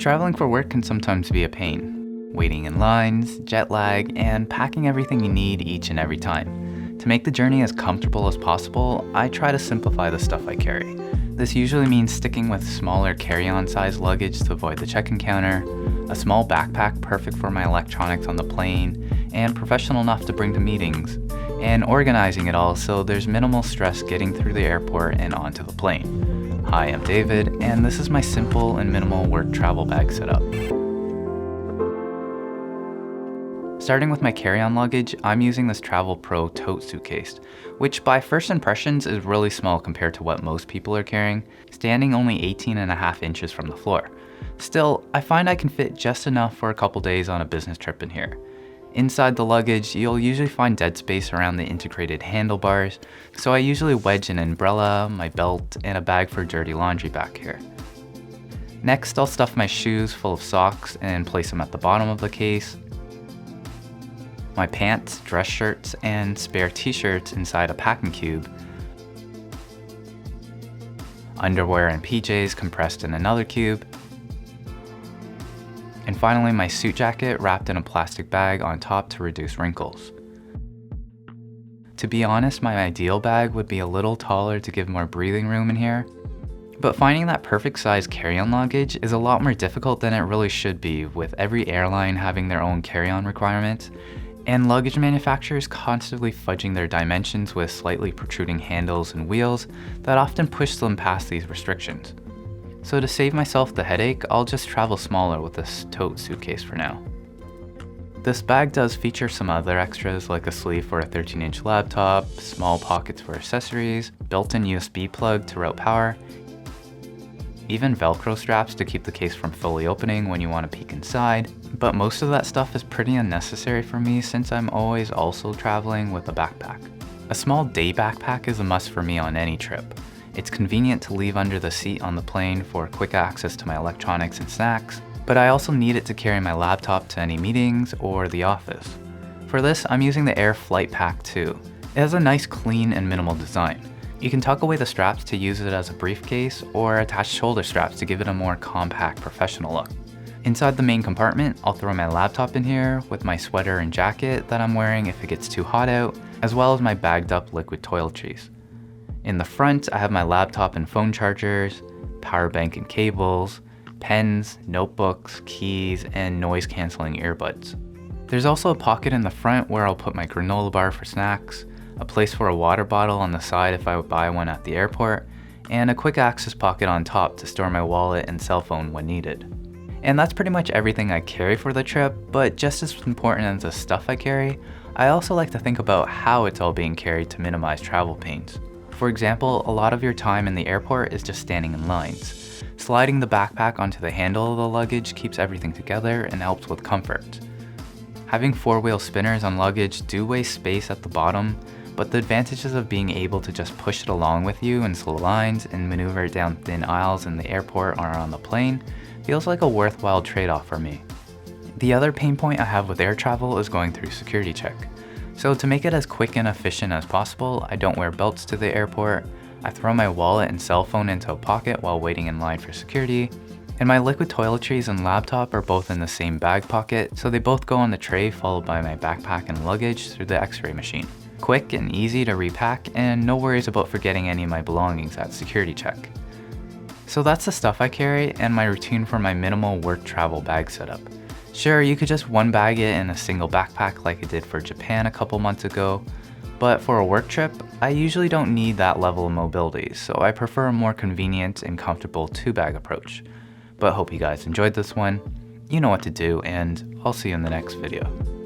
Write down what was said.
Traveling for work can sometimes be a pain. Waiting in lines, jet lag, and packing everything you need each and every time. To make the journey as comfortable as possible, I try to simplify the stuff I carry. This usually means sticking with smaller carry-on size luggage to avoid the check-in counter, a small backpack perfect for my electronics on the plane, and professional enough to bring to meetings, and organizing it all so there's minimal stress getting through the airport and onto the plane. Hi, I'm David, and this is my simple and minimal work travel bag setup. Starting with my carry-on luggage, I'm using this Travelpro Tote suitcase, which by first impressions is really small compared to what most people are carrying, standing only 18.5 inches from the floor. Still, I find I can fit just enough for a couple days on a business trip in here. Inside the luggage, you'll usually find dead space around the integrated handlebars, so I usually wedge an umbrella, my belt, and a bag for dirty laundry back here. Next, I'll stuff my shoes full of socks and place them at the bottom of the case. My pants, dress shirts, and spare t-shirts inside a packing cube. Underwear and PJs compressed in another cube. And finally, my suit jacket wrapped in a plastic bag on top to reduce wrinkles. To be honest, my ideal bag would be a little taller to give more breathing room in here. But finding that perfect size carry-on luggage is a lot more difficult than it really should be, with every airline having their own carry-on requirements, and luggage manufacturers constantly fudging their dimensions with slightly protruding handles and wheels that often push them past these restrictions. So to save myself the headache, I'll just travel smaller with this Tote suitcase for now. This bag does feature some other extras like a sleeve for a 13-inch laptop, small pockets for accessories, built-in USB plug to route power, even Velcro straps to keep the case from fully opening when you want to peek inside, but most of that stuff is pretty unnecessary for me since I'm always also traveling with a backpack. A small day backpack is a must for me on any trip. It's convenient to leave under the seat on the plane for quick access to my electronics and snacks, but I also need it to carry my laptop to any meetings or the office. For this, I'm using the Aer Flight Pack too. It has a nice clean and minimal design. You can tuck away the straps to use it as a briefcase or attach shoulder straps to give it a more compact, professional look. Inside the main compartment, I'll throw my laptop in here with my sweater and jacket that I'm wearing if it gets too hot out, as well as my bagged up liquid toiletries. In the front, I have my laptop and phone chargers, power bank and cables, pens, notebooks, keys, and noise-canceling earbuds. There's also a pocket in the front where I'll put my granola bar for snacks, a place for a water bottle on the side if I would buy one at the airport, and a quick access pocket on top to store my wallet and cell phone when needed. And that's pretty much everything I carry for the trip, but just as important as the stuff I carry, I also like to think about how it's all being carried to minimize travel pains. For example, a lot of your time in the airport is just standing in lines. Sliding the backpack onto the handle of the luggage keeps everything together and helps with comfort. Having four-wheel spinners on luggage do waste space at the bottom, but the advantages of being able to just push it along with you in slow lines and maneuver it down thin aisles in the airport or on the plane feels like a worthwhile trade-off for me. The other pain point I have with air travel is going through security check. So to make it as quick and efficient as possible, I don't wear belts to the airport, I throw my wallet and cell phone into a pocket while waiting in line for security, and my liquid toiletries and laptop are both in the same bag pocket, so they both go on the tray followed by my backpack and luggage through the x-ray machine. Quick and easy to repack, and no worries about forgetting any of my belongings at security check. So that's the stuff I carry and my routine for my minimal work travel bag setup. Sure, you could just one bag it in a single backpack like I did for Japan a couple months ago, but for a work trip, I usually don't need that level of mobility, so I prefer a more convenient and comfortable two-bag approach. But hope you guys enjoyed this one. You know what to do, and I'll see you in the next video.